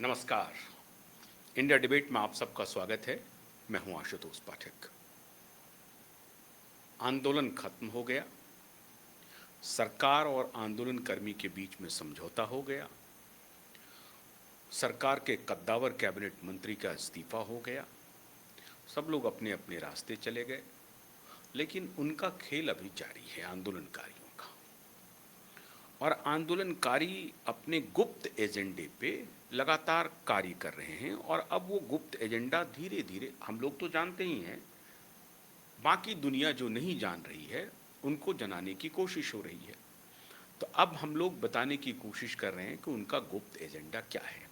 नमस्कार। India debate में आप सबका स्वागत है। मैं हूं आशुतोष पाठक। आंदोलन खत्म हो गया, सरकार और आंदोलनकर्मी के बीच में समझौता हो गया, सरकार के कद्दावर कैबिनेट मंत्री का इस्तीफा हो गया, सब लोग अपने अपने रास्ते चले गए। लेकिन उनका खेल अभी जारी है, आंदोलनकारियों का। और आंदोलनकारी अपने गुप्त एजेंडे पे लगातार कार्य कर रहे हैं। और अब वो गुप्त एजेंडा धीरे धीरे, हम लोग तो जानते ही हैं, बाकी दुनिया जो नहीं जान रही है उनको जनाने की कोशिश हो रही है। तो अब हम लोग बताने की कोशिश कर रहे हैं कि उनका गुप्त एजेंडा क्या है।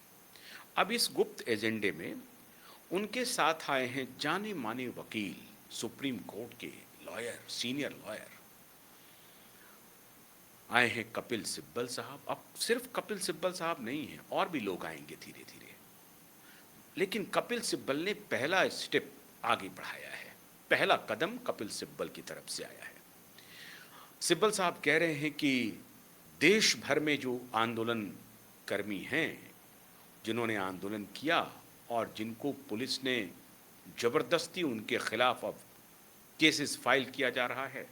अब इस गुप्त एजेंडे में उनके साथ आए हैं जाने माने वकील, सुप्रीम कोर्ट के लॉयर, सीनियर लॉयर। आए हैं कपिल सिब्बल साहब। अब सिर्फ कपिल सिब्बल साहब नहीं हैं, और भी लोग आएंगे धीरे धीरे। लेकिन कपिल सिब्बल ने पहला स्टेप आगे बढ़ाया है, पहला कदम कपिल सिब्बल की तरफ से आया है। सिब्बल साहब कह रहे हैं कि देश भर में जो आंदोलन कर्मी हैं, जिन्होंने आंदोलन किया और जिनको पुलिस ने जबरदस्ती उनके खिलाफ अब केसेस फाइल किया जा रहा है,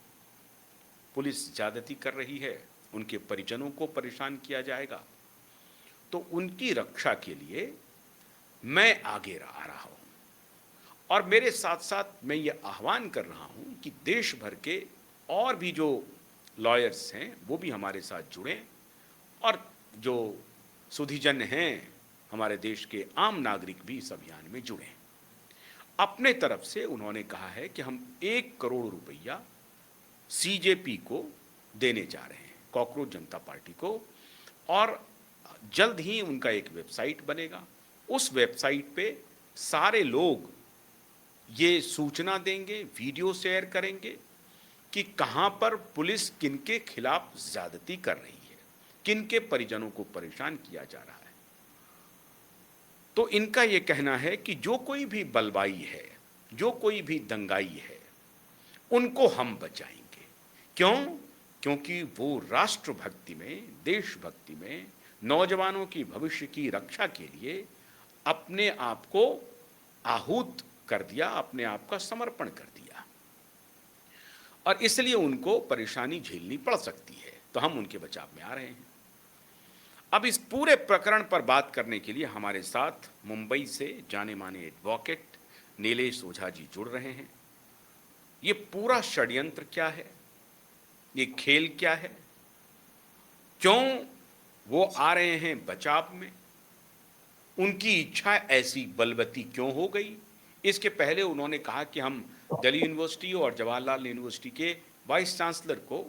पुलिस ज्यादती कर रही है, उनके परिजनों को परेशान किया जाएगा, तो उनकी रक्षा के लिए मैं आगे आ रहा हूं। और मेरे साथ साथ मैं ये आह्वान कर रहा हूं कि देश भर के और भी जो लॉयर्स हैं वो भी हमारे साथ जुड़ें, और जो सुधीजन हैं, हमारे देश के आम नागरिक भी इस अभियान में जुड़ें। अपने तरफ से उन्होंने कहा है कि हम 1 करोड़ रुपया सीजेपी को देने जा रहे हैं, कॉकरोच जनता पार्टी को। और जल्द ही उनका एक वेबसाइट बनेगा, उस वेबसाइट पे सारे लोग ये सूचना देंगे, वीडियो शेयर करेंगे कि कहां पर पुलिस किनके खिलाफ ज्यादती कर रही है, किनके परिजनों को परेशान किया जा रहा है। तो इनका ये कहना है कि जो कोई भी बलवाई है, जो कोई भी दंगाई है, उनको हम बचाएंगे। क्यों? क्योंकि वो राष्ट्रभक्ति में, देशभक्ति में, नौजवानों की भविष्य की रक्षा के लिए अपने आप को आहूत कर दिया, अपने आप का समर्पण कर दिया, और इसलिए उनको परेशानी झेलनी पड़ सकती है। तो हम उनके बचाव में आ रहे हैं। अब इस पूरे प्रकरण पर बात करने के लिए हमारे साथ मुंबई से जाने माने एडवोकेट नीलेश ओझा जी जुड़ रहे हैं। ये पूरा षड्यंत्र क्या है, ये खेल क्या है, क्यों वो आ रहे हैं बचाव में, उनकी इच्छा ऐसी बलवती क्यों हो गई। इसके पहले उन्होंने कहा कि हम दिल्ली यूनिवर्सिटी और जवाहरलाल यूनिवर्सिटी के वाइस चांसलर को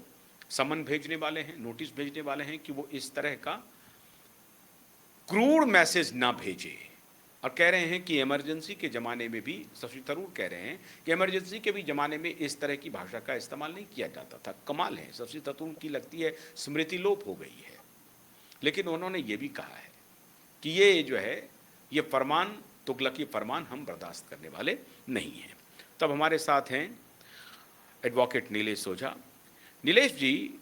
समन भेजने वाले हैं, नोटिस भेजने वाले हैं कि वो इस तरह का क्रूर मैसेज ना भेजे। और कह रहे हैं कि इमरजेंसी के ज़माने में भी, शशि थरूर कह रहे हैं कि इमरजेंसी के भी ज़माने में इस तरह की भाषा का इस्तेमाल नहीं किया जाता था। कमाल है, शशि थरूर की लगती है स्मृति लोप हो गई है। लेकिन उन्होंने ये भी कहा है कि ये जो है, ये फरमान, तुगलकी फरमान हम बर्दाश्त करने वाले नहीं हैं। तब हमारे साथ हैं एडवोकेट नीलेश ओझा। नीलेश जी,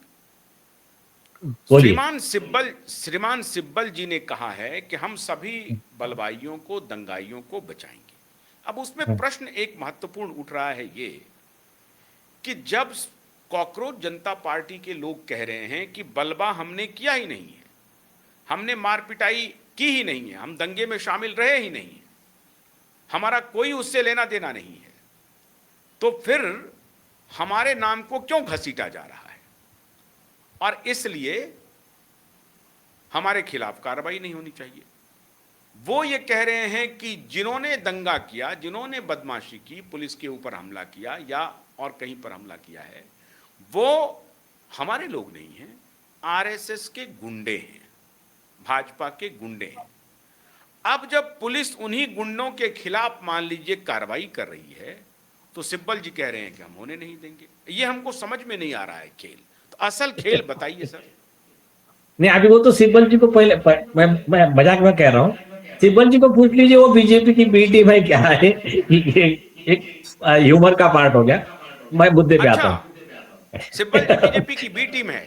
श्रीमान सिब्बल जी ने कहा है कि हम सभी बलवाइयों को, दंगाइयों को बचाएंगे। अब उसमें प्रश्न एक महत्वपूर्ण उठ रहा है ये कि जब कॉकरोच जनता पार्टी के लोग कह रहे हैं कि बलवा हमने किया ही नहीं है, हमने मार पिटाई की ही नहीं है, हम दंगे में शामिल रहे ही नहीं है, हमारा कोई उससे लेना देना नहीं है, तो फिर हमारे नाम को क्यों घसीटा जा रहा है, और इसलिए हमारे खिलाफ कार्रवाई नहीं होनी चाहिए। वो ये कह रहे हैं कि जिन्होंने दंगा किया, जिन्होंने बदमाशी की, पुलिस के ऊपर हमला किया या और कहीं पर हमला किया है, वो हमारे लोग नहीं हैं, आरएसएस के गुंडे हैं, भाजपा के गुंडे हैं। अब जब पुलिस उन्हीं गुंडों के खिलाफ मान लीजिए कार्रवाई कर रही है, तो सिब्बल जी कह रहे हैं कि हम होने नहीं देंगे। ये हमको समझ में नहीं आ रहा है खेल। तो असल खेल बताइए सर। नहीं, अभी वो तो सिब्बल जी को पहले मैं मजाक में कह रहा हूँ, सिब्बल जी को पूछ लीजिए वो बीजेपी की बी टीम है क्या है। एक ह्यूमर का पार्ट हो गया। मैं मुद्दे पे आता हूँ। सिब्बल जी बीजेपी की बी टीम है।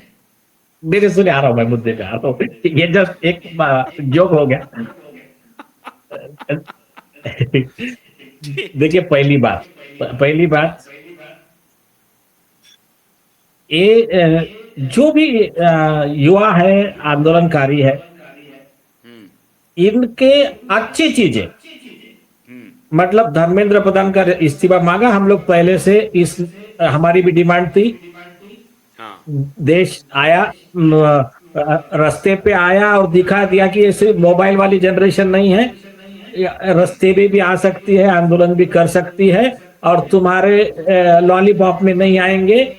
मेरे सुने आ रहा हूँ, मैं मुद्दे पे आ रहा हूँ। ये जस्ट एक जोक हो गया। ठीक देखिए, ठीक। पहली बात ये जो भी युवा है, आंदोलनकारी है, हम्म इनके अच्छी चीजें, हम्म मतलब धर्मेंद्र प्रधान का इस्तीफा मांगा हम लोग पहले से, इस हमारी भी डिमांड थी। हाँ देश आया, रास्ते पे आया और दिखा दिया कि ये सिर्फ मोबाइल वाली जनरेशन नहीं है, रास्ते पे भी आ सकती है, आंदोलन भी कर सकती है, और तुम्हारे लॉलीपॉप में नहीं आएंगे।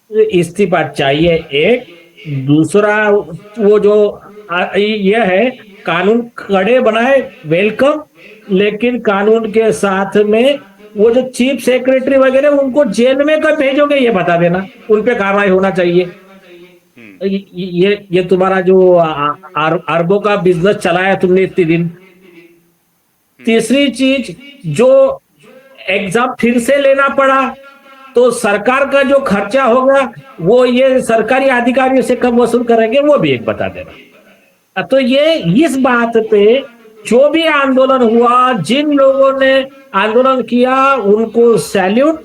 इस्तीफा चाहिए एक। दूसरा, वो जो ये है, कानून कड़े बनाए, वेलकम, लेकिन कानून के साथ में वो जो चीफ सेक्रेटरी वगैरह उनको जेल में कब भेजोगे ये बता देना, उन पे कार्रवाई होना चाहिए। हम्म ये तुम्हारा जो अरबों का बिजनेस चलाया तुमने इतने दिन। हम्म तीसरी चीज, जो एग्जाम फिर से लेना पड़ा, तो सरकार का जो खर्चा होगा वो ये सरकारी अधिकारियों से कब वसूल करेंगे, वो भी एक बता देना। तो ये इस बात पे जो भी आंदोलन हुआ, जिन लोगों ने आंदोलन किया, उनको सैल्यूट।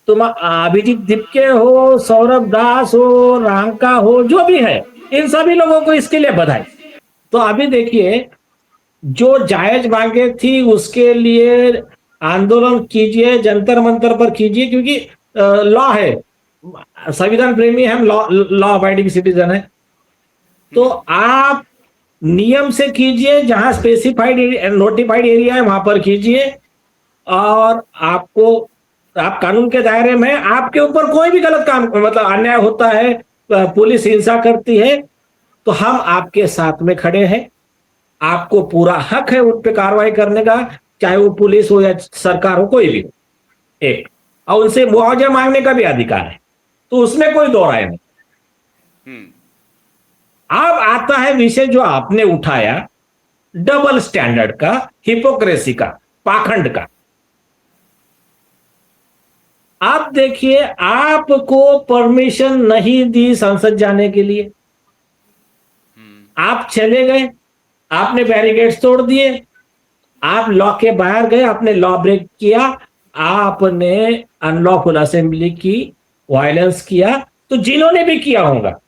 तुम अभिजीत दीपके हो, सौरभ दास हो, रांका हो, जो भी है, इन सभी लोगों को इसके लिए बधाई। तो अभी देखिए, जो जायज मांगे थी उसके लिए आंदोलन कीजिए, जंतर मंतर पर कीजिए, क्योंकि लॉ है, संविधान प्रेमी हम, लॉ लॉ अबाइडिंग सिटीजन है। तो हम्म आप नियम से कीजिए, जहां स्पेसिफाइड नोटिफाइड एरिया है वहां पर कीजिए, और आपको, आप कानून के दायरे में, आपके ऊपर कोई भी गलत काम, मतलब अन्याय होता है, पुलिस हिंसा करती है, तो हम आपके साथ में खड़े हैं। आपको पूरा हक है उन पे कार्रवाई करने का, चाहे वो पुलिस हो या सरकार हो, कोई भी हो। एक, और उनसे मुआवजा मांगने का भी अधिकार है, तो उसमें कोई दो राय नहीं। हम्म अब आता है विषय जो आपने उठाया, डबल स्टैंडर्ड का, हिपोक्रेसी का, पाखंड का। आप देखिए, आपको परमिशन नहीं दी संसद जाने के लिए, हम्म आप चले गए, आपने बैरिकेड्स तोड़ दिए, आप लॉ के बाहर गए, आपने लॉ ब्रेक किया, आपने अनलॉफुल असेंबली की, वायलेंस किया, तो जिन्होंने भी किया होगा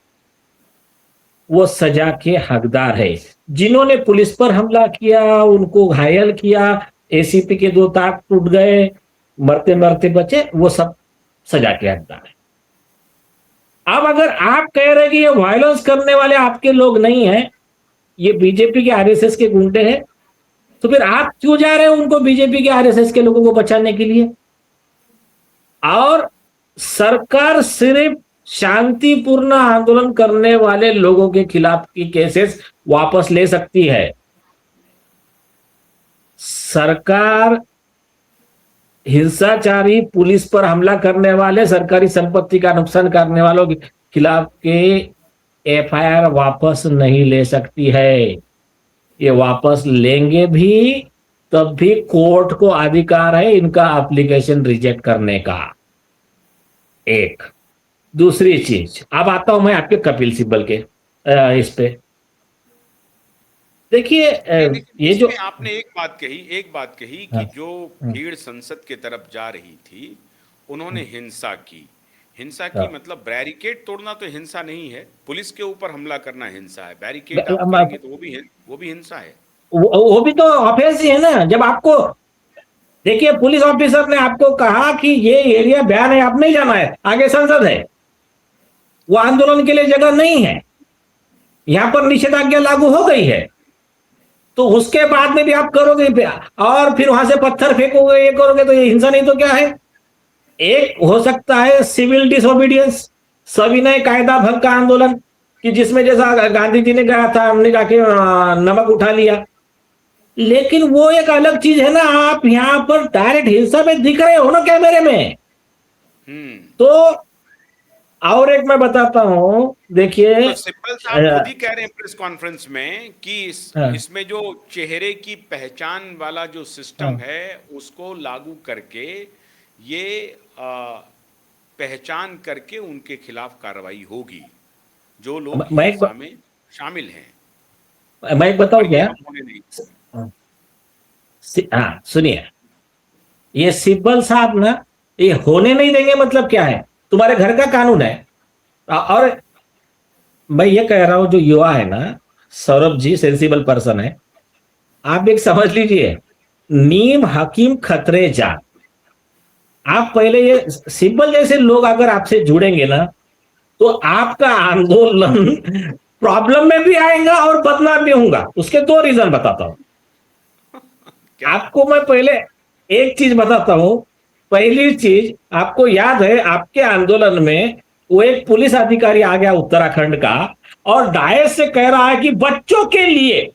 वो सजा के हकदार है। जिन्होंने पुलिस पर हमला किया, उनको घायल किया, एसीपी के दो ताक टूट गए, मरते मरते बचे, वो सब सजा के हकदार है। अब अगर आप कह रहे हैं कि ये वायलेंस करने वाले आपके लोग नहीं हैं, ये बीजेपी के आरएसएस के गुंडे हैं, तो फिर आप क्यों जा रहे हैं उनको, बीजेपी के आरएसएस के लोगों को बचाने के लिए? और सरकार सिर्फ शांतिपूर्ण आंदोलन करने वाले लोगों के खिलाफ की केसेस वापस ले सकती है। सरकार हिंसाचारी, पुलिस पर हमला करने वाले, सरकारी संपत्ति का नुकसान करने वालों के खिलाफ के एफआईआर वापस नहीं ले सकती है। ये वापस लेंगे भी, तब भी कोर्ट को अधिकार है इनका एप्लीकेशन रिजेक्ट करने का। एक, दूसरी चीज, अब आता हूं मैं आपके कपिल सिब्बल के इस पे। देखिए, नहीं, लेकिन ये जो, इसमें आपने एक बात कही हाँ, कि जो हाँ, भीड़ संसद की तरफ जा रही थी, उन्होंने हाँ, हिंसा की। हिंसा की हाँ। मतलब बैरिकेड तोड़ना तो हिंसा नहीं है, पुलिस के ऊपर हमला करना हिंसा है। बैरिकेड आप करेंगे तो वो भी हिंसा है। वो भी तो ऑफेंस ही है ना, जब आपको, देखिए, पुलिस ऑफिसर ने आपको कहा कि ये एरिया बैन है, आप नहीं जाना है, आगे संसद है, वो आंदोलन के लिए जगह नहीं है, यहां पर निषेधाज्ञा लागू हो गई है, तो उसके बाद में भी आप करोगे, और फिर वहां से पत्थर फेंकोगे, ये करोगे, तो ये हिंसा नहीं तो क्या है? एक हो सकता है सिविल डिसोबीडियंस, सविनय कायदा भंग का आंदोलन, कि जिसमें जैसा गांधी जी ने कहा था, हमने जाके नमक उठा लिया। लेकिन वो एक अलग चीज है ना, आप यहां पर डायरेक्ट हिंसा में दिख रहे हो ना कैमरे में। हम्म तो और एक मैं बताता हूं, देखिए, तो सिब्बल साहब खुद ही कह रहे हैं प्रेस कॉन्फ्रेंस में कि हाँ, इसमें जो चेहरे की पहचान वाला जो सिस्टम हाँ, है उसको लागू करके ये पहचान करके उनके खिलाफ कार्रवाई होगी जो लोग मैं एक हिंसा में शामिल हैं। मैं एक बताऊं और ये क्या? हम होने नहीं देंगे। हाँ सुनिए, ये सिब्बल साहब ना, ये होने नहीं देंगे मतलब क्या है? तुम्हारे घर का कानून है। और मैं ये कह रहा हूं, जो युवा है ना, सौरभ जी सेंसिबल पर्सन है, आप एक समझ लीजिए, नीम हकीम खतरे जान। आप पहले ये सिब्बल जैसे लोग अगर आपसे जुड़ेंगे ना, तो आपका आंदोलन प्रॉब्लम में भी आएगा और बदनाम भी होगा। उसके दो रीजन बताता हूं क्या? आपको। मैं पहले एक चीज बताता हूं। पहली चीज, आपको याद है आपके आंदोलन में वो एक पुलिस अधिकारी आ गया उत्तराखंड का, और डायस से कह रहा है कि बच्चों के लिए,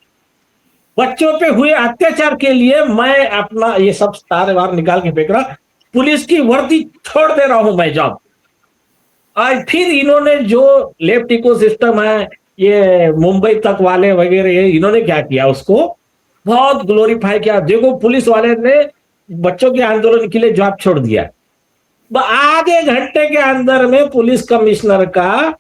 बच्चों पे हुए अत्याचार के लिए मैं अपना ये सब तारे वार निकाल के फेंक रहा, पुलिस की वर्दी छोड़ दे रहा हूं मैं जॉब। और फिर इन्होंने जो लेफ्ट इको सिस्टम है, ये मुंबई तक वाले वगैरह, ये इन्होंने क्या किया, उसको बहुत ग्लोरीफाई किया। देखो पुलिस वाले ने बच्चों के आंदोलन के लिए जॉब छोड़ दिया। आधे घंटे के अंदर में पुलिस कमिश्नर का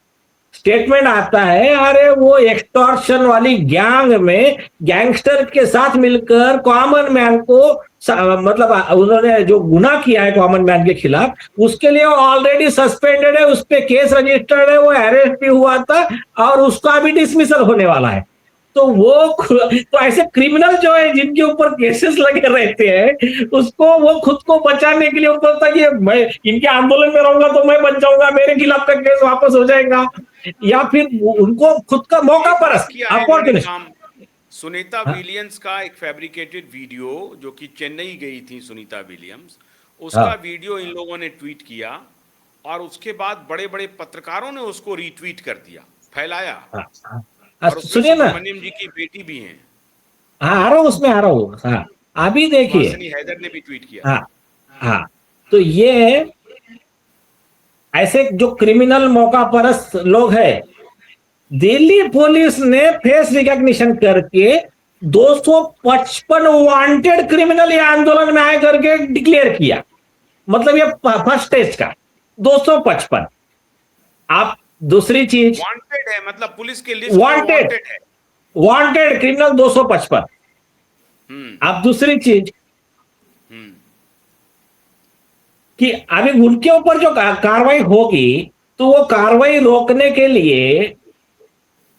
स्टेटमेंट आता है, अरे वो एक्सटॉर्शन वाली गैंग में गैंगस्टर के साथ मिलकर कॉमन मैन को मतलब उन्होंने जो गुनाह किया है कॉमन मैन के खिलाफ, उसके लिए ऑलरेडी सस्पेंडेड है, उस पर केस रजिस्टर्ड है, वो अरेस्ट भी हुआ था और उसका भी डिसमिसल होने वाला है। तो वो तो ऐसे क्रिमिनल जो है जिनके ऊपर केसेस लगे रहते हैं, उसको वो खुद को बचाने के लिए वो बोलता है कि मैं इनके आंदोलन में रहूंगा तो मैं बच जाऊंगा, मेरे खिलाफ का केस वापस हो जाएगा। या फिर उनको खुद का मौका परस्त किया है इन्होंने अपॉर्चुनिस्ट। काम। सुनीता हाँ विलियम्स का एक फैब्रिकेटेड वीडियो, जो कि चेन्नई गई थी सुनीता विलियम्स, उसका हाँ वीडियो इन लोगों ने ट्वीट किया, और उसके बाद बड़े बड़े पत्रकारों ने उसको रीट्वीट कर दिया, फैलाया। हाँ हाँ। और उसमें सुनिए ना, सुब्रमण्यम जी की बेटी भी हैं, हाँ आ रहा हूँ, उसमें आ रहा हूँ। हाँ अभी देखिए। सुहासिनी हैदर ने भी ट्वीट किया। हाँ हाँ, तो ये ऐसे जो क्रिमिनल मौका परस्त लोग हैं, दिल्ली पुलिस ने फेस रिकॉग्निशन करके 255 वांटेड क्रिमिनल ये आंदोलन में आए करके डिक्लेयर किया। मतलब ये फर्स्ट स्टेज का 255। आप दूसरी चीज, वांटेड है, मतलब पुलिस के लिस्ट में वांटेड, वांटेड है। Wanted criminal 255। हम्म। आप दूसरी चीज हम्म। कि अभी उनके ऊपर जो कार्रवाई होगी, तो वो कार्रवाई रोकने के लिए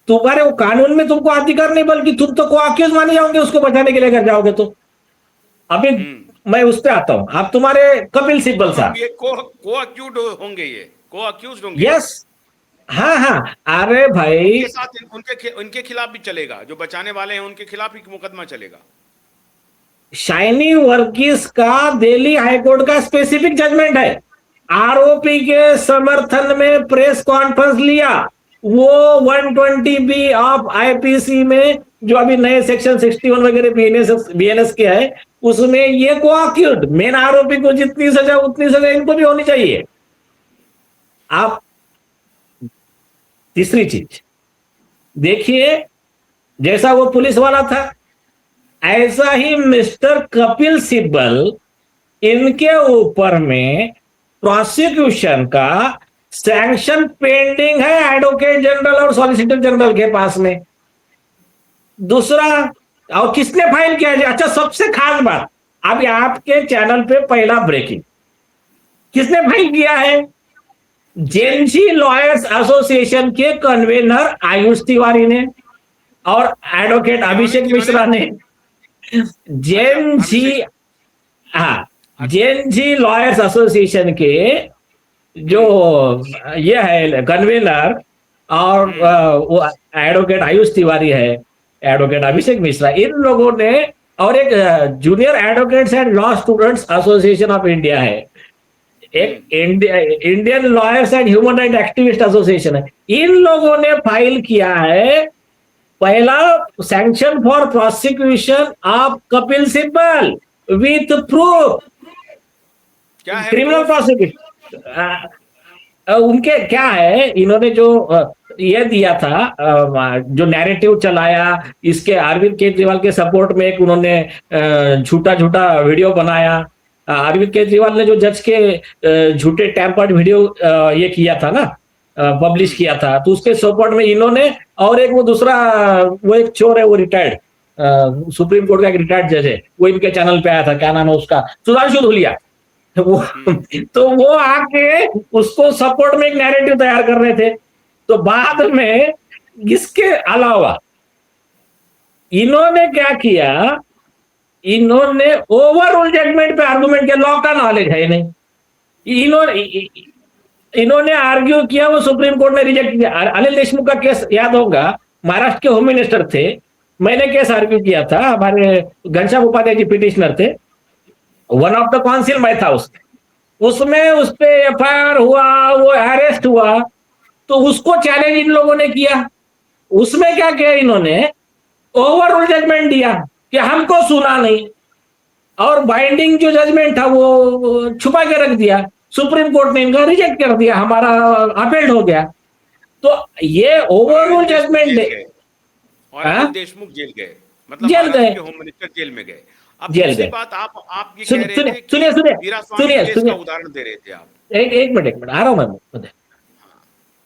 तुम्हारे वो कानून में तुमको अधिकार नहीं, बल्कि तुम तो को अक्यूज माने जाओगे उसको बचाने के लिए अगर जाओगे तो। अभी हम्म। मैं उस पर आता हूं। आप तुम्हारे कपिल सिब्बल अब साहब, ये को अक्यूज होंगे, ये को अक्यूज होंगे। यस, हाँ हाँ, अरे भाई, उनके साथ उनके खिलाफ भी चलेगा, जो बचाने वाले हैं उनके खिलाफ भी मुकदमा चलेगा। शाइनी वर्गीस का दिल्ली हाईकोर्ट का स्पेसिफिक जजमेंट है, आरोपी के समर्थन में प्रेस कॉन्फ्रेंस लिया। वो 120B ऑफ आईपीसी में जो अभी नए सेक्शन 61 वगैरह बीएनएस के है, उसमें ये को अक्यूज, मेन आरोपी को जितनी सजा उतनी सजा इनको भी होनी चाहिए। आप तीसरी चीज देखिए, जैसा वो पुलिस वाला था, ऐसा ही मिस्टर कपिल सिब्बल, इनके ऊपर में प्रोसिक्यूशन का सैंक्शन पेंडिंग है एडवोकेट जनरल और सॉलिसिटर जनरल के पास में। दूसरा, और किसने फाइल किया है? अच्छा, सबसे खास बात, अभी आपके चैनल पे पहला ब्रेकिंग, किसने फाइल किया है? जेएनसी लॉयर्स एसोसिएशन के कन्वेनर आयुष तिवारी ने और एडवोकेट अभिषेक मिश्रा ने। जेएन जी, अभिषेक। हाँ, जेएन जी लॉयर्स एसोसिएशन के जो ये है कन्वेनर, और वो एडवोकेट आयुष तिवारी है, एडवोकेट अभिषेक मिश्रा, इन लोगों ने, और एक junior advocates and law students association of India है, एक Indian lawyers and human right activist association है, इन लोगों ने फाइल किया है पहला sanction for prosecution of Kapil Sibal with proof, क्या है क्रिमिनल proof? प्रोसिक्यूशन। उनके क्या है, इन्होंने जो ये दिया था, जो नैरेटिव चलाया, इसके अरविंद केजरीवाल के सपोर्ट में एक उन्होंने झूठा झूठा वीडियो बनाया। अरविंद केजरीवाल ने जो जज के झूठे टैम्पर्ड वीडियो ये किया था ना, पब्लिश किया था, तो उसके सपोर्ट में इन्होंने, और एक वो दूसरा, वो एक चोर है, वो रिटायर्ड सुप्रीम कोर्ट का एक रिटायर्ड जज है, वो इनके चैनल पे आया था, क्या नाम है उसका, सुधांशु धूलिया। वो तो वो आके उसको सपोर्ट में एक नैरेटिव तैयार कर रहे थे। तो बाद में इसके अलावा इन्होंने क्या किया, इन्होंने ओवरऑल जजमेंट पे आर्गुमेंट किया, लॉ का नॉलेज है नहीं। इन्होंने आर्ग्यू किया, वो सुप्रीम कोर्ट ने रिजेक्ट किया। अनिल देशमुख का केस याद होगा, महाराष्ट्र के होम मिनिस्टर थे, मैंने केस आर्ग्यू किया था, हमारे घनश्याम उपाध्याय जी पिटिशनर थे, वन ऑफ द काउंसिल मैं था उसमें उस पे एफआईआर हुआ, वो अरेस्ट हुआ, तो उसको चैलेंज इन लोगों ने किया। उसमें क्या किया इन्होंने, ओवरऑल जजमेंट दिया कि हमको सुना नहीं, और बाइंडिंग जो जजमेंट था वो छुपा के रख दिया। सुप्रीम कोर्ट ने इनका रिजेक्ट कर दिया, हमारा अपील हो गया। तो ये ओवरऑल जजमेंट और अनिल देशमुख जेल गए, मतलब जेल महाराष्ट्र गए, के होम मिनिस्टर जेल में गए। अब जेल दूसरी गए। बात, आप ये सुनिए कह रहे थे कि सुनिए सुनिए वीरास्वामी सुनिए केस सुनिए, का उदाहरण दे रहे थे आप। एक मिनट आ रहा हूं मैं।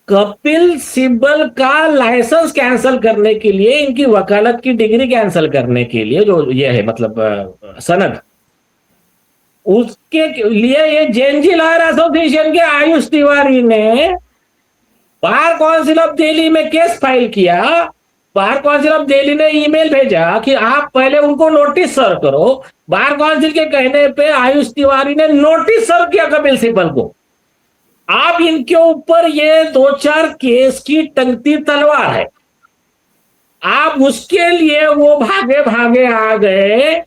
कपिल सिब्बल का लाइसेंस कैंसिल करने के लिए, इनकी वकालत की डिग्री कैंसिल करने के लिए, जो ये है मतलब सनद, उसके लिए ये जेएनजी लॉयर एसोसिएशन के आयुष तिवारी ने बार काउंसिल ऑफ दिल्ली में केस फाइल किया। बार काउंसिल ऑफ दिल्ली ने ईमेल भेजा कि आप पहले उनको नोटिस सर्व करो। बार काउंसिल के कहने पे आयुष तिवारी ने नोटिस सर्व किया कपिल सिब्बल को। आप इनके ऊपर ये 2-4 केस की टंगती तलवार है। आप उसके लिए वो भागे भागे आ गए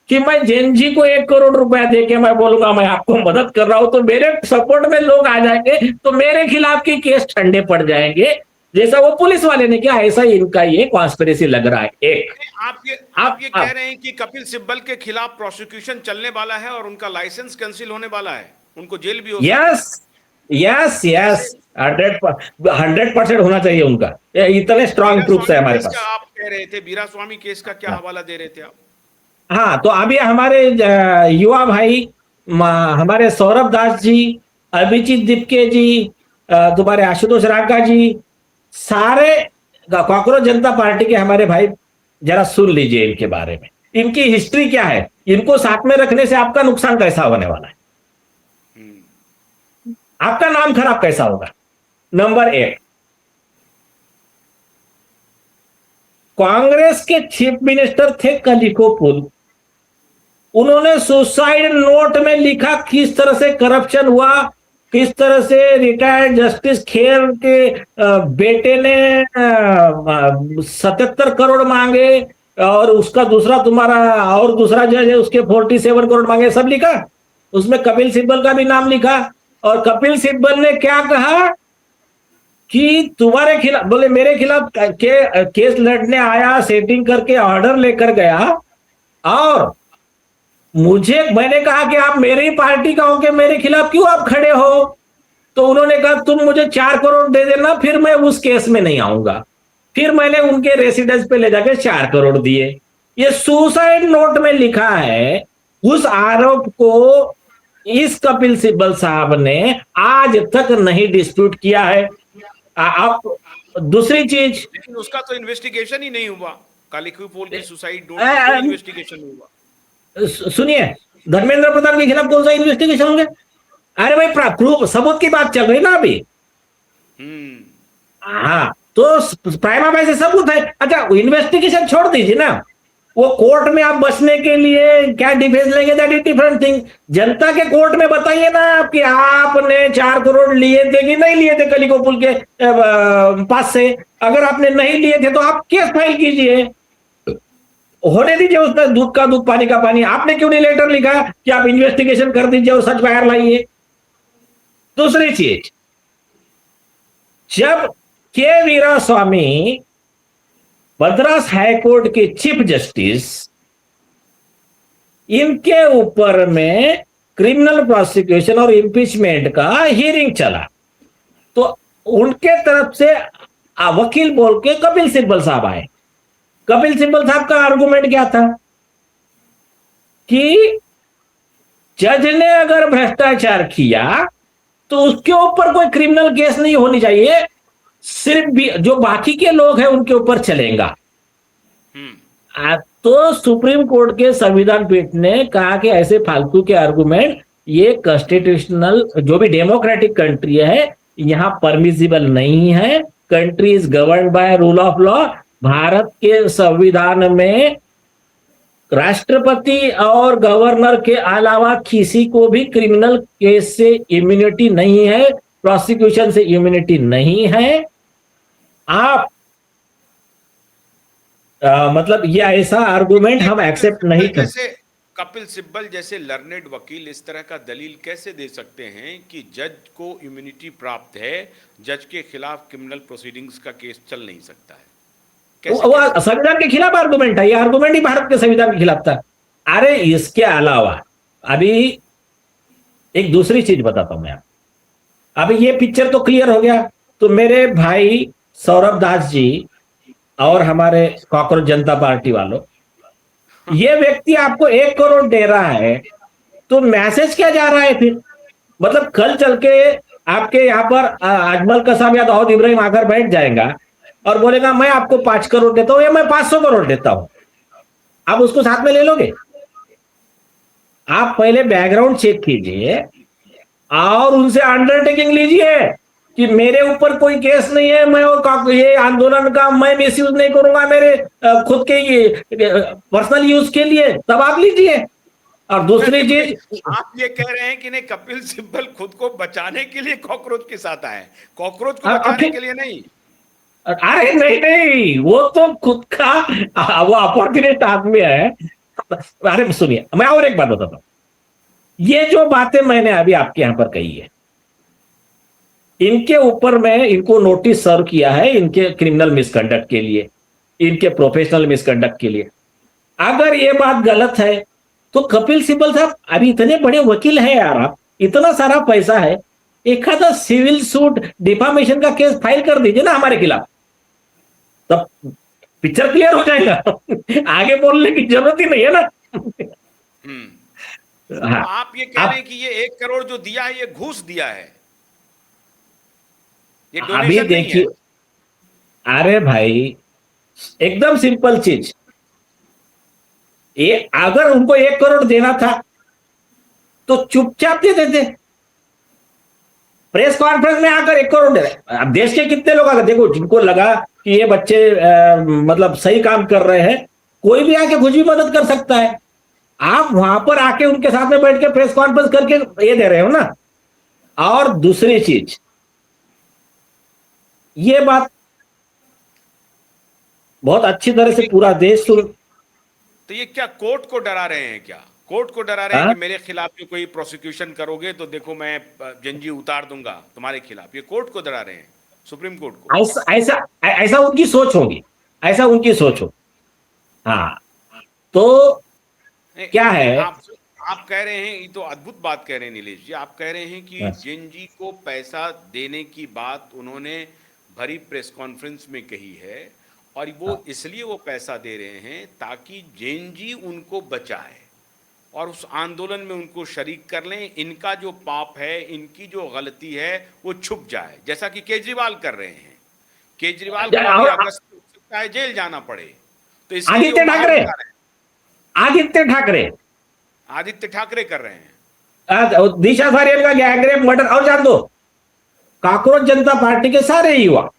कि मैं जेएनजी को 1 करोड़ रुपया देके मैं बोलूंगा मैं आपको मदद कर रहा हूं, तो मेरे सपोर्ट में लोग आ जाएंगे, तो मेरे खिलाफ के केस ठंडे पड़ जाएंगे, जैसा वो पुलिस वाले ने किया। ऐसा इनका ये कॉन्स्पिरेसी लग रहा है। एक आप ये कह रहे हैं कि कपिल सिब्बल के खिलाफ प्रोसिक्यूशन चलने वाला है और उनका लाइसेंस कैंसिल होने वाला है, उनको जेल भी हो सकती है। यस यस 100% होना चाहिए उनका, इतने स्ट्रांग प्रूफ्स है हमारे पास। आप कह रहे थे वीरास्वामी केस का क्या हवाला दे रहे थे आप? हाँ, तो अभी हमारे युवा भाई, हमारे सौरभ दास जी, अभिजीत दिपके जी, तुम्हारे आशुतोष राका जी, सारे कॉकरोच जनता पार्टी के हमारे भाई, जरा सुन लीजिए इनके बारे में। इनकी हिस्ट्री क्या है, इनको साथ में रखने से आपका नुकसान कैसा होने वाला है, आपका नाम खराब कैसा होगा। नंबर 1, कांग्रेस के चीफ मिनिस्टर थे कलिको पुल। उन्होंने सुसाइड नोट में लिखा किस तरह से करप्शन हुआ, किस तरह से रिटायर्ड जस्टिस खेर के बेटे ने 77 करोड़ मांगे, और उसका दूसरा तुम्हारा और दूसरा जज है उसके 47 करोड़ मांगे, सब लिखा। उसमें कपिल सिब्बल का भी नाम लिखा। और कपिल सिब्बल ने क्या कहा कि तुम्हारे खिलाफ, बोले मेरे खिलाफ केस लड़ने आया, सेटिंग करके ऑर्डर लेकर गया, और मैंने कहा कि आप मेरी ही पार्टी का हो, के मेरे खिलाफ क्यों आप खड़े हो। तो उन्होंने कहा तुम मुझे 4 करोड़ दे देना, फिर मैं उस केस में नहीं आऊंगा। फिर मैंने उनके रेसिडेंस पे ले जाके 4 करोड़ दिए। ये सुसाइड नोट में लिखा है। उस आरोप को इस कपिल सिब्बल साहब ने आज तक नहीं डिस्प्यूट किया है। आप दूसरी चीज, लेकिन उसका तो इन्वेस्टिगेशन ही नहीं हुआ। कालिको पुल की सुसाइड नोट का कोई इन्वेस्टिगेशन नहीं हुआ। सुनिए, धर्मेंद्र प्रधान के खिलाफ कौन सा इन्वेस्टिगेशन होंगे? अरे भाई, प्रूफ सबूत की बात चल रही ना अभी। हाँ, तो प्राइमा फेसी सबूत है। अच्छा, इन्वेस्टिगेशन छोड़ दीजिए ना, वो कोर्ट में आप बचने के लिए क्या डिफेंस लेंगे, दैट इज डिफरेंट थिंग। जनता के कोर्ट में बताइए ना कि आपने 4 करोड़ लिए थे कि नहीं लिए थे कलिको पुल के पास से। अगर आपने नहीं लिए थे तो आप केस फाइल कीजिए, होने दीजिए उसमें दूध का दूध पानी का पानी। आपने क्यों नहीं लेटर लिखा कि आप इन्वेस्टिगेशन कर दीजिए और सच बाहर लाइए। दूसरी चीज, जब के वीरास्वामी मद्रास हाईकोर्ट के चीफ जस्टिस, इनके ऊपर में क्रिमिनल प्रोसिक्यूशन और इंपीचमेंट का हियरिंग चला, तो उनके तरफ से वकील बोल के कपिल सिब्बल साहब आए। कपिल सिब्बल साहब का आर्गुमेंट क्या था कि जज ने अगर भ्रष्टाचार किया तो उसके ऊपर कोई क्रिमिनल केस नहीं होनी चाहिए, सिर्फ भी जो बाकी के लोग हैं उनके ऊपर चलेगा। तो सुप्रीम कोर्ट के संविधान पीठ ने कहा कि ऐसे फालतू के आर्गुमेंट ये कॉन्स्टिट्यूशनल, जो भी डेमोक्रेटिक कंट्री है यहां परमिसिबल नहीं है। Country is govern by rule of law. Bharat के संविधान में राष्ट्रपति और गवर्नर के अलावा किसी को भी क्रिमिनल केस से इम्यूनिटी नहीं है, प्रोसिक्यूशन से इम्यूनिटी नहीं है। आप मतलब ये ऐसा आर्गुमेंट हम एक्सेप्ट नहीं कर। जैसे कपिल सिब्बल जैसे लर्नेड वकील इस तरह का दलील कैसे दे सकते हैं कि जज को इम्यूनिटी प्राप्त है, जज के खिलाफ क्रिमिनल प्रोसीडिंग्स का केस चल नहीं सकता है? वो संविधान के खिलाफ आर्गुमेंट है, ये आर्गुमेंट ही भारत के संविधान के खिलाफ था। अरे इसके अलावा अभी एक दूसरी चीज बताता हूं मैं आपको। अभी ये पिक्चर तो क्लियर हो गया, तो मेरे भाई सौरभ दास जी और हमारे कॉकरोच जनता पार्टी वालों, ये व्यक्ति आपको 1 करोड़ दे रहा है, तो मैसेज क्या जा रहा है फिर? मतलब कल चल के आपके यहां पर अजमल कसाब या दाऊद इब्राहिम आकर बैठ जाएगा और बोलेगा मैं आपको 5 करोड़ देता हूं या मैं 500 करोड़ देता हूं, आप उसको साथ में ले लोगे? आप पहले बैकग्राउंड चेक कीजिए और उनसे अंडरटेकिंग लीजिए कि मेरे ऊपर कोई केस नहीं है, मैं और ये आंदोलन का मैं मिसयूज नहीं करूंगा मेरे खुद के ये पर्सनल यूज के लिए, तब आप लीजिए। और दूसरी चीज, आप ये कह रहे हैं कि नहीं, कपिल सिब्बल खुद को बचाने के लिए कॉकरोच के साथ आए, कॉकरोच को बचाने के लिए नहीं। अरे नहीं नहीं, वो तो खुद का वो अपॉर्चुनिस्ट आदमी है। अरे सुनिए, मैं और एक बात बताता हूं। ये जो बातें मैंने अभी आपके यहां पर कही है, इनके ऊपर मैं इनको नोटिस सर्व किया है, इनके क्रिमिनल मिसकंडक्ट के लिए, इनके प्रोफेशनल मिसकंडक्ट के लिए। अगर ये बात गलत है तो कपिल सिब्बल साहब अभी इतने बड़े वकील हैं यार, आप इतना सारा पैसा है, एक आधा सिविल सूट डिफामेशन का केस फाइल कर दीजिए ना हमारे खिलाफ, तब पिक्चर क्लियर हो जाएगा। आगे बोलने की जरूरत ही नहीं है ना। हाँ, आप ये कह रहे हैं कि ये 1 करोड़ जो दिया है ये घूस दिया है, ये अभी देखिए, अरे भाई एकदम सिंपल चीज, ये अगर उनको 1 करोड़ देना था तो चुपचाप दे देते। प्रेस कॉन्फ्रेंस में आकर 1 करोड़ दे रहे। अब देश के कितने लोग आकर, देखो जिनको लगा कि ये बच्चे मतलब सही काम कर रहे हैं, कोई भी आके कुछ भी मदद कर सकता है। आप वहां पर आके उनके साथ में बैठ के प्रेस कॉन्फ्रेंस करके ये दे रहे हो ना। और दूसरी चीज, ये बात बहुत अच्छी तरह से पूरा देश सुन। तो ये क्या कोर्ट को डरा रहे हैं? क्या कोर्ट को डरा रहे हैं कि मेरे खिलाफ जो कोई प्रोसिक्यूशन करोगे तो देखो मैं जंजीर उतार दूंगा तुम्हारे खिलाफ? ये कोर्ट को डरा रहे हैं, सुप्रीम कोर्ट को? ऐसा ऐसा ऐसा उनकी सोच होगी, ऐसा उनकी सोच हो। हाँ, तो क्या है, आप कह रहे हैं, ये तो अद्भुत बात कह रहे हैं नीलेश जी, आप कह रहे हैं कि जैन जी को पैसा देने की बात उन्होंने भरी प्रेस कॉन्फ्रेंस में कही है, और वो इसलिए वो पैसा दे रहे हैं ताकि जैन जी उनको बचाए और उस आंदोलन में उनको शरीक कर लें, इनका जो पाप है, इनकी जो गलती है वो छुप जाए, जैसा कि केजरीवाल कर रहे हैं। केजरीवाल को अगस्त में हो सकता है जेल जाना पड़े, तो इसलिए आदित्य ठाकरे आदित्य ठाकरे कर रहे हैं। दिशा सारियन का गैंगरेप मर्डर, और जान दो कॉकरोच जनता पार्टी के सारे युवा,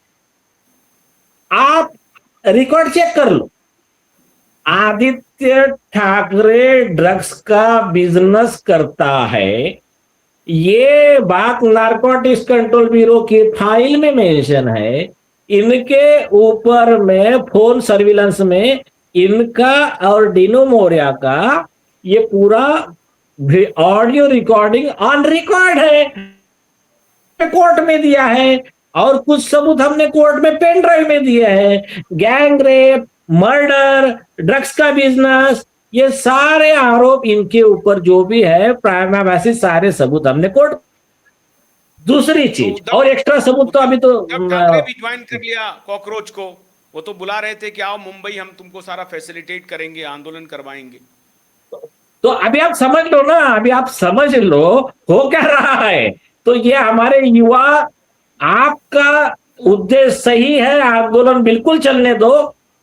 आप रिकॉर्ड चेक कर लो, आदित्य ठाकरे ड्रग्स का बिजनेस करता है, ये बात नारकोटिक्स कंट्रोल ब्यूरो की फाइल में मेंशन है। इनके ऊपर में फोन सर्विलांस में इनका और डिनो मोरिया का ये पूरा ऑडियो रिकॉर्डिंग ऑन रिकॉर्ड है, कोर्ट में दिया है, और कुछ सबूत हमने कोर्ट में पेन ड्राइव में दिए हैं। गैंग रेप, मर्डर, ड्रग्स का बिजनेस, ये सारे आरोप इनके ऊपर जो भी है प्राइमा फेसी सारे सबूत हमने कोर्ट। दूसरी चीज और एक्स्ट्रा सबूत तो अभी तो ठाकरे भी ज्वाइन कर लिया कॉकरोच को, वो तो बुला रहे थे कि आओ मुंबई, हम तुमको सारा फैसिलिटेट करेंगे, आंदोलन करवाएंगे। तो अभी आप समझ लो ना, अभी आप समझ लो हो क्या रहा है। तो ये हमारे युवा, आपका उद्देश्य सही है, आंदोलन बिल्कुल चलने दो,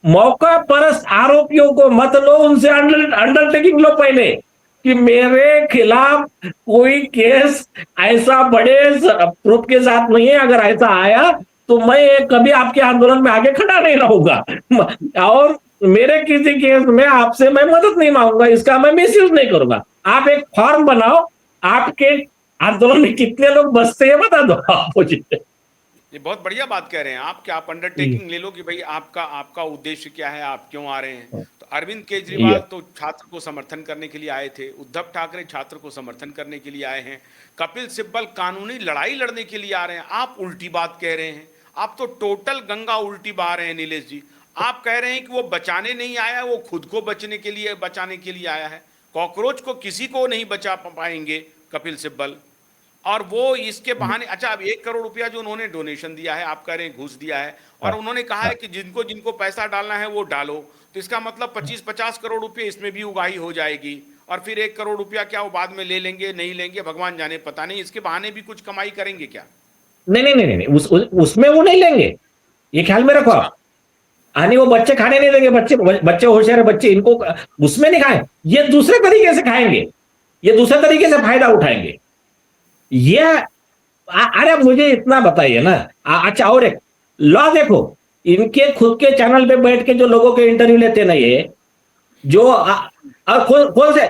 मौका परस्त आरोपियों को मत लो, उनसे अंडरटेकिंग लो पहले कि मेरे खिलाफ कोई केस ऐसा बड़े प्रूफ के साथ नहीं है, अगर ऐसा आया तो मैं कभी आपके आंदोलन में आगे खड़ा नहीं रहूंगा और मेरे किसी केस में आपसे मैं मदद नहीं मांगूंगा, इसका मैं मिसयूज नहीं करूंगा। आप एक फॉर्म बनाओ, आपके आंदोलन में कितने लोग बसते हैं बता दो आप मुझे। ये बहुत बढ़िया बात कह रहे हैं आप कि आप अंडरटेकिंग ले लो कि भाई आपका आपका उद्देश्य क्या है, आप क्यों आ रहे हैं। तो अरविंद केजरीवाल तो छात्र को समर्थन करने के लिए आए थे, उद्धव ठाकरे छात्र को समर्थन करने के लिए आए हैं, कपिल सिब्बल कानूनी लड़ाई लड़ने के लिए आ रहे हैं। आप उल्टी बात कह रहे हैं, आप तो टोटल गंगा उल्टी बहा रहे हैं नीलेश जी। आप कह रहे हैं कि वो बचाने नहीं आया, वो खुद को बचाने के लिए आया है। कॉकरोच को किसी को नहीं बचा पाएंगे कपिल सिब्बल। और वो इसके बहाने, अच्छा अब 1 करोड़ रुपया जो उन्होंने डोनेशन दिया है, आप कह रहे हैं घूस दिया है, और उन्होंने कहा है कि जिनको जिनको पैसा डालना है वो डालो, तो इसका मतलब 25-50 करोड़ रुपये इसमें भी उगाही हो जाएगी। और फिर 1 करोड़ रुपया क्या वो बाद में ले लेंगे नहीं लेंगे भगवान जाने, पता नहीं। इसके बहाने भी कुछ कमाई करेंगे क्या? नहीं नहीं नहीं नहीं, उसमें वो नहीं लेंगे, ये ख्याल में रखो आप। आने वो बच्चे खाने नहीं देंगे, बच्चे होशियार बच्चे, इनको उसमें नहीं खाए, ये दूसरे तरीके से खाएंगे, ये दूसरे तरीके से फायदा उठाएंगे। ये अरे मुझे इतना बताइए ना। अच्छा और एक लॉ देखो, इनके खुद के चैनल पे बैठ के जो लोगों के इंटरव्यू लेते ना, ये जो कौन से,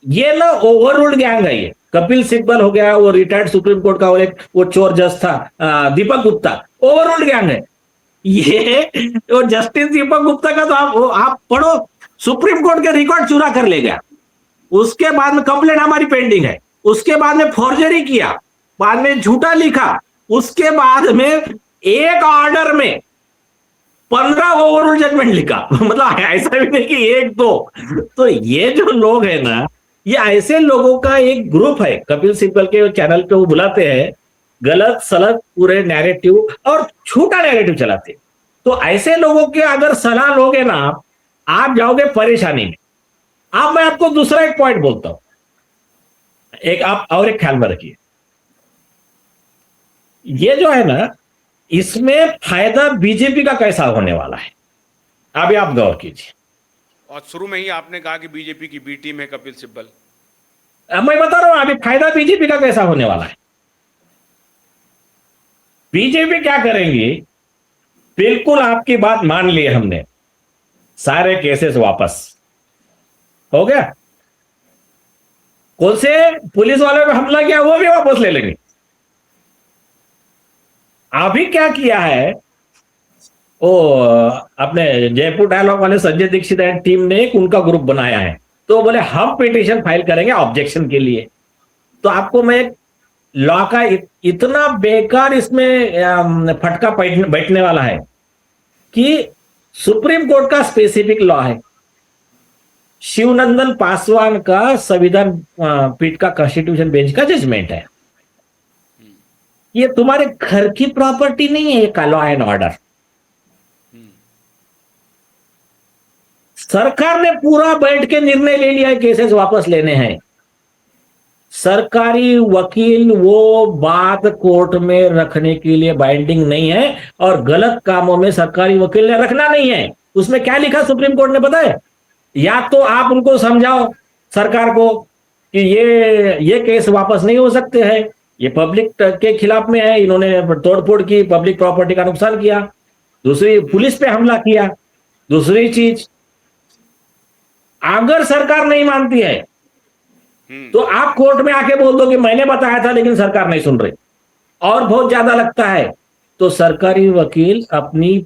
ये ना ओवर रूल्ड गैंग है। ये कपिल सिब्बल हो गया, वो रिटायर्ड सुप्रीम कोर्ट का वो चोर जज था Deepak Gupta, over ruled gang है ये। वो जस्टिस दीपक गुप्ता का तो आप पढ़ो, सुप्रीम कोर्ट के रिकॉर्ड चुरा कर ले गया, उसके बाद में कंप्लेंट हमारी पेंडिंग है, उसके बाद में फॉर्जरी किया, बाद में झूठा लिखा, उसके बाद में एक ऑर्डर में 15 ओवरऑल जजमेंट लिखा मतलब ऐसा भी नहीं कि एक दो। तो ये जो लोग हैं ना, ये ऐसे लोगों का एक ग्रुप है, कपिल सिब्बल के चैनल पे वो बुलाते हैं, गलत सलत पूरे नैरेटिव और झूठा नैरेटिव चलाते हैं। तो ऐसे लोगों के अगर सलाह लोगे ना आप जाओगे परेशानी में। अब मैं आपको दूसरा एक पॉइंट बोलता हूं, एक आप और एक ख्याल में रखिए, ये जो है ना, इसमें फायदा बीजेपी का कैसा होने वाला है, अभी आप गौर कीजिए। और शुरू में ही आपने कहा कि बीजेपी की बी टीम है कपिल सिब्बल। अब मैं बता रहा हूं अभी फायदा बीजेपी का कैसा होने वाला है। बीजेपी क्या करेंगी, बिल्कुल आपकी बात मान ली हमने, सारे केसेस वापस हो गया, कौन से पुलिस वाले पे हमला किया वो भी वापस ले लेंगे। अभी क्या किया है, वो अपने जयपुर डायलॉग वाले संजय दीक्षित एंड टीम ने एक उनका ग्रुप बनाया है, तो बोले हम पिटीशन फाइल करेंगे ऑब्जेक्शन के लिए। तो आपको मैं लॉ का इतना बेकार इसमें फटका बैठने वाला है कि सुप्रीम कोर्ट का स्पेसिफिक लॉ है, शिवनंदन पासवान का संविधान पीठ का कॉन्स्टिट्यूशन बेंच का जजमेंट है, ये तुम्हारे घर की प्रॉपर्टी नहीं है, ये लॉ एंड ऑर्डर। सरकार ने पूरा बैठ के निर्णय ले लिया है केसेस वापस लेने हैं। सरकारी वकील वो बात कोर्ट में रखने के लिए बाइंडिंग नहीं है, और गलत कामों में सरकारी वकील ने रखना नहीं है। उसमें क्या लिखा सुप्रीम कोर्ट ने पता है, या तो आप उनको समझाओ सरकार को कि ये केस वापस नहीं हो सकते हैं, ये पब्लिक के खिलाफ में है, इन्होंने तोड़फोड़ की, पब्लिक प्रॉपर्टी का नुकसान किया, दूसरी पुलिस पे हमला किया, दूसरी चीज अगर सरकार नहीं मानती है तो आप कोर्ट में आके बोल दो कि मैंने बताया था लेकिन सरकार नहीं सुन रही, और बहुत ज्यादा लगता है तो सरकारी वकील अपनी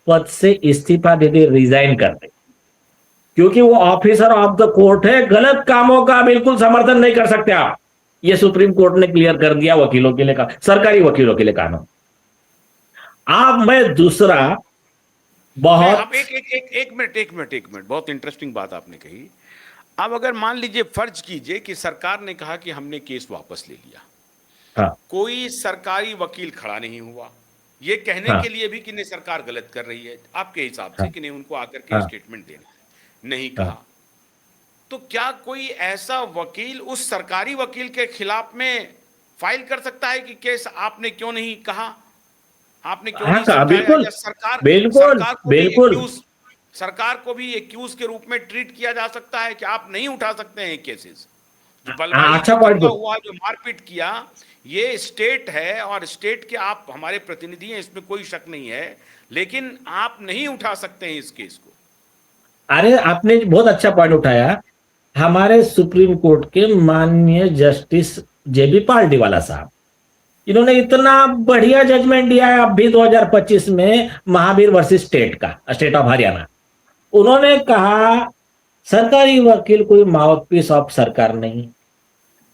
पद से इस्तीफा दे दे, रिजाइन कर दे, क्योंकि वो ऑफिसर ऑफ द कोर्ट है, गलत कामों का बिल्कुल समर्थन नहीं कर सकते आप। ये सुप्रीम कोर्ट ने क्लियर कर दिया वकीलों के लिए, सरकारी वकीलों के लिए कानून। अब मैं दूसरा बहुत एक मिनट, बहुत इंटरेस्टिंग बात आपने कही। अब अगर मान लीजिए, फर्ज कीजिए कि सरकार ने कहा कि हमने केस वापस ले लिया, हाँ, कोई सरकारी वकील खड़ा नहीं हुआ ये कहने हाँ, के लिए भी कि नहीं सरकार गलत कर रही है आपके हिसाब से, हाँ, कि नहीं उनको आकर के हाँ, स्टेटमेंट देना है, नहीं हाँ, कहा, तो क्या कोई ऐसा वकील उस सरकारी वकील के खिलाफ में फाइल कर सकता है कि केस आपने क्यों नहीं कहा, आपने क्यों हाँ नहीं कहा, समझाया, बिल्कुल या सरकार बिल्कुल सरकार को भी बिल्कुल। एक्यूज सरकार को भी एक्यूज के रूप में ट्रीट किया जा सकता है कि आप नहीं उठा सकते हैं केसेस। जो बलवाई, अच्छा जो पॉइंट दंगा को, हुआ, जो मारपीट किया, ये स्टेट है और स्टेट के आप हमारे प्रतिनिधि हैं, इसमें कोई शक नहीं है, लेकिन आप नहीं उठा सकते हैं इस केस को। अरे आपने बहुत अच्छा पॉइंट उठाया। हमारे सुप्रीम कोर्ट के माननीय जस्टिस जेबी पार्डीवाला साहब, इन्होंने इतना बढ़िया जजमेंट दिया है अभी 2025 में महावीर वर्सेस स्टेट का, स्टेट ऑफ हरियाणा। उन्होंने कहा सरकारी वकील कोई माउथपीस ऑफ सरकार नहीं।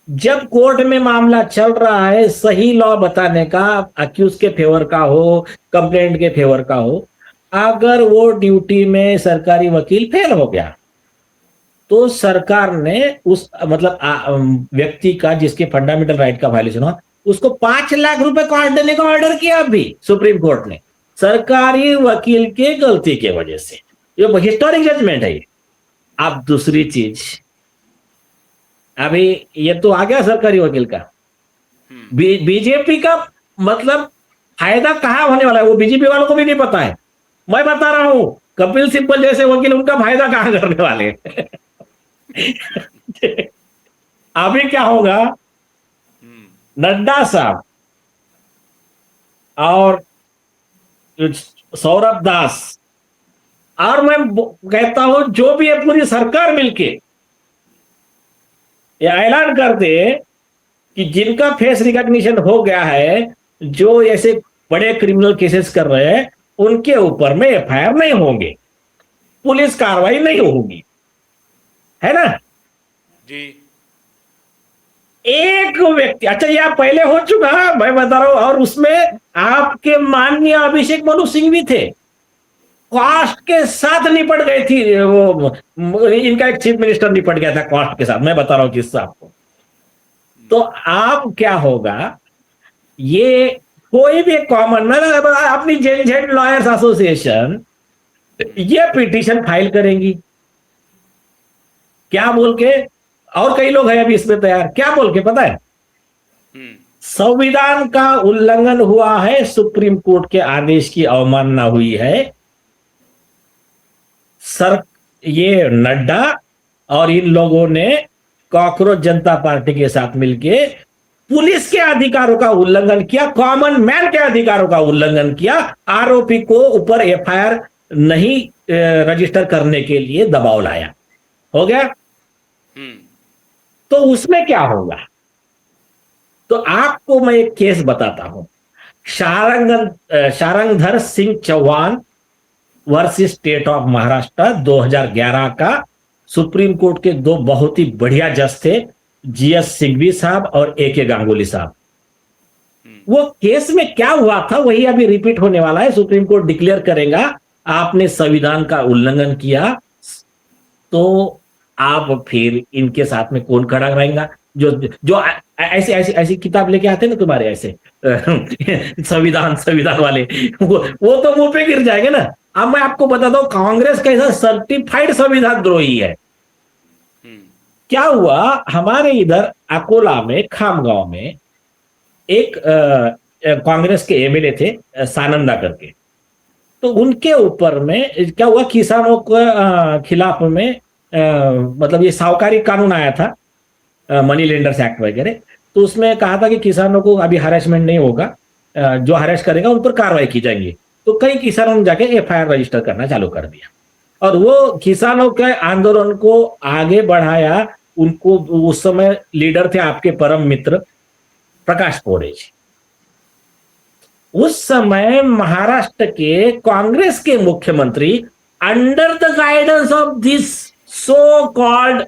जब कोर्ट में मामला चल रहा है, सही लॉ बताने का, अक्यूज के फेवर का हो, कंप्लेंट के फेवर का हो, अगर वो ड्यूटी में सरकारी वकील फेल हो गया तो सरकार ने उस मतलब व्यक्ति का जिसके फंडामेंटल राइट का वायलेशन हो, उसको 5 लाख रुपए काट देने का ऑर्डर किया अभी सुप्रीम कोर्ट ने, सरकारी वकील के गलती के वजह से। ये हिस्टोरिक जजमेंट है ये। अब दूसरी चीज, अभी ये तो आ गया सरकारी वकील का, बीजेपी का मतलब फायदा कहां होने वाला है वो बीजेपी वालों को भी नहीं पता है। मैं बता रहा हूं, कपिल सिब्बल जैसे वकील उनका फायदा कहां करने वाले हैं। अभी क्या होगा, नड्डा साहब और सौरभ दास, और मैं कहता हूं जो भी है पूरी सरकार मिलके ये ऐलान कर दे कि जिनका फेस रिकॉग्निशन हो गया है, जो ऐसे बड़े क्रिमिनल केसेस कर रहे हैं, उनके ऊपर में एफआईआर नहीं होंगे, पुलिस कार्रवाई नहीं होगी, है ना। जी। एक व्यक्ति, अच्छा यह पहले हो चुका, मैं बता रहा हूं, और उसमें आपके माननीय अभिषेक मनु सिंह भी थे, कॉस्ट के साथ निपट गई थी वो, इनका एक चीफ मिनिस्टर निपट गया था कॉस्ट के साथ, मैं बता रहा हूं किससे आपको। तो आप क्या होगा, ये कोई भी कॉमन ना, अपनी जेनजेड लॉयर्स एसोसिएशन ये पिटीशन फाइल करेंगी, क्या बोल के, और कई लोग हैं अभी इसमें तैयार, क्या बोल के पता है, संविधान का उल्लंघन हुआ है, सुप्रीम कोर्ट के आदेश की अवमानना हुई है, सर ये नड्डा और इन लोगों ने कॉकरोच जनता पार्टी के साथ मिलके पुलिस के अधिकारों का उल्लंघन किया, कॉमन मैन के अधिकारों का उल्लंघन किया, आरोपी को ऊपर एफआईआर नहीं रजिस्टर करने के लिए दबाव लाया, हो गया। तो उसमें क्या होगा, तो आपको मैं एक केस बताता हूं, Sharangdhar Singh Chauhan versus state of Maharashtra 2011 का। सुप्रीम कोर्ट के दो बहुत ही बढ़िया जज थे, जीएस सिंघवी साहब और ए.के. गांगुली साहब। वो केस में क्या हुआ था वही अभी रिपीट होने वाला है, सुप्रीम कोर्ट डिक्लेयर करेगा आपने संविधान का उल्लंघन किया, तो आप फिर इनके साथ में कौन खड़ा रहेगा, जो जो ऐसी ऐसी ऐसी किताब लेके आते ना तुम्हारे ऐसे संविधान संविधान वाले, वो तो मुंह पे गिर जाएंगे ना। अब मैं आपको बताता हूं, कांग्रेस कैसा सर्टिफाइड संविधान द्रोही है। क्या हुआ, हमारे इधर अकोला में खामगांव में एक कांग्रेस के एमएलए थे सानंदा करके, तो उनके ऊपर में क्या हुआ, किसानों के खिलाफ में मतलब ये साहूकारी कानून आया था, मनी लेंडर्स एक्ट वगैरह, तो उसमें कहा था कि किसानों को अभी हरेसमेंट नहीं होगा, जो हरेस करेगा उन पर कार्रवाई की जाएगी। तो कई किसानों ने जाके एफआईआर रजिस्टर करना चालू कर दिया, और वो किसानों के आंदोलन को आगे बढ़ाया। उनको उस समय लीडर थे आपके परम मित्र प्रकाश पोड़े जी। उस समय महाराष्ट्र के कांग्रेस के मुख्यमंत्री, under the guidance of this so called,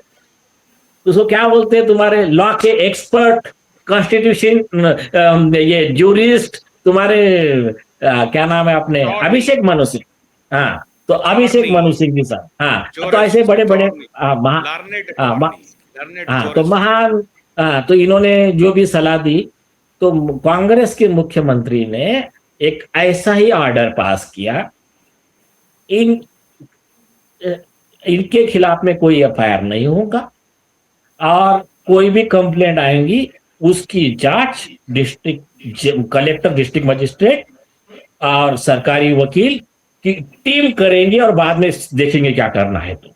उसको क्या बोलते हैं तुम्हारे लॉ के एक्सपर्ट, कॉन्स्टिट्यूशन ये जूरिस्ट, तुम्हारे क्या नाम है अपने, अभिषेक मनु सिंह, हाँ, तो अभिषेक मनु सिंह जी साहब, हाँ, तो ऐसे बड़े बड़े हाँ, तो महान, तो इन्होंने जो भी सलाह दी, तो कांग्रेस के मुख्यमंत्री ने एक ऐसा ही ऑर्डर पास किया, इनके खिलाफ में कोई एफआईआर नहीं होगा, और कोई भी कंप्लेंट आएंगी उसकी जांच डिस्ट्रिक्ट कलेक्टर, डिस्ट्रिक्ट मजिस्ट्रेट और सरकारी वकील की टीम करेंगे और बाद में देखेंगे क्या करना है। तो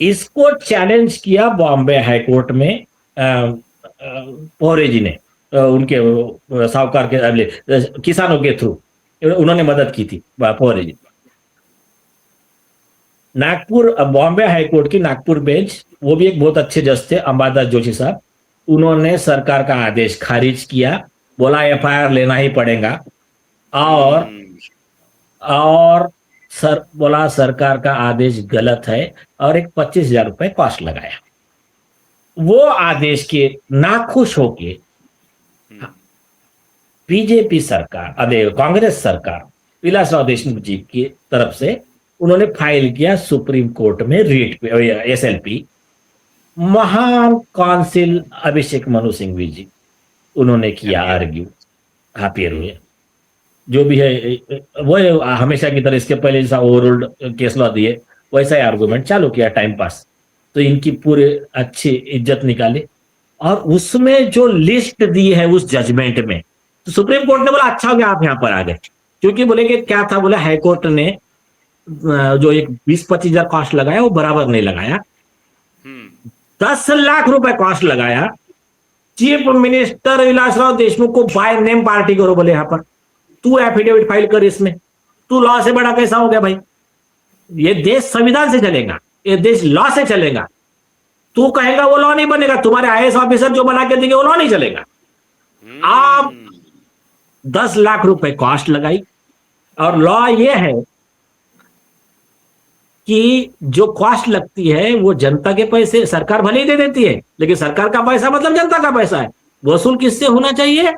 इसको चैलेंज किया बॉम्बे हाईकोर्ट में पोहरे जी ने, उनके साहूकार के किसानों के थ्रू उन्होंने मदद की थी पोहरे जी। नागपुर बॉम्बे हाईकोर्ट की नागपुर बेंच, वो भी एक बहुत अच्छे जज थे, अंबादास जोशी साहब, उन्होंने सरकार का आदेश खारिज किया, बोला एफआईआर लेना ही पड़ेगा। और और सर बोला सरकार का आदेश गलत है और एक 25,000 रुपए कॉस्ट लगाया। वो आदेश के नाखुश होके बीजेपी सरकार, अरे कांग्रेस सरकार, विलासराव देशमुख जी की तरफ से उन्होंने फाइल किया सुप्रीम कोर्ट में रीट एसएलपी। महान काउंसिल अभिषेक मनु सिंघवी जी, उन्होंने किया आर्ग्यू, हाफियर हुए, जो भी है वो हमेशा की तरह इसके पहले जैसा ओवररूल्ड केस लॉ दिए वैसा ही आर्गुमेंट चालू किया टाइम पास। तो इनकी पूरे अच्छी इज्जत निकाली और उसमें जो लिस्ट दी है उस जजमेंट में, तो सुप्रीम कोर्ट ने बोला अच्छा हो गया आप यहां पर आ गए, क्योंकि बोले कि क्या था, बोले हाईकोर्ट ने जो एक 20-25 हजार कॉस्ट लगाया वो बराबर नहीं लगाया, 10 लाख रुपए कॉस्ट लगाया। चीफ मिनिस्टर विलासराव देशमुख को बाय नेम पार्टी करो, बोले यहां पर तू एफिडेविट फाइल कर इसमें, तू लॉ से बड़ा कैसा हो गया भाई, ये देश संविधान से चलेगा, ये देश लॉ से चलेगा, तू कहेगा वो लॉ नहीं बनेगा, तुम्हारे आईएएस ऑफिसर जो बना के देंगे वो लॉ नहीं चलेगा। आप 10 लाख रुपए कॉस्ट लगाई और लॉ ये है कि जो कॉस्ट लगती है वो जनता के पैसे, सरकार भले ही दे देती है लेकिन सरकार का पैसा मतलब जनता का पैसा है, वसूल किससे होना चाहिए,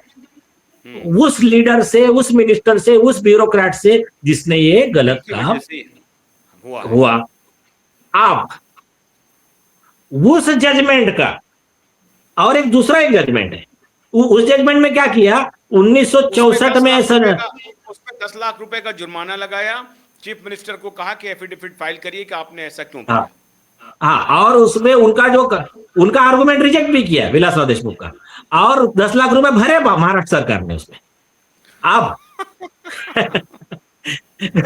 उस लीडर से, उस मिनिस्टर से, उस ब्यूरोक्रेट से जिसने ये गलत काम हुआ। अब उस जजमेंट का और एक दूसरा एक जजमेंट है, उस जजमेंट में क्या किया, 1964 में उसमें 10 लाख रुपए का जुर्माना लगाया, चीफ मिनिस्टर को कहा कि एफिडेविट फाइल करिए कि आपने ऐसा क्यों किया। हाँ, और उसमें उनका आर्गुमेंट रिजेक्ट भी किया विलासराव देशमुख का, और 10 लाख रुपए भरे महाराष्ट्र सरकार ने उसमें। अब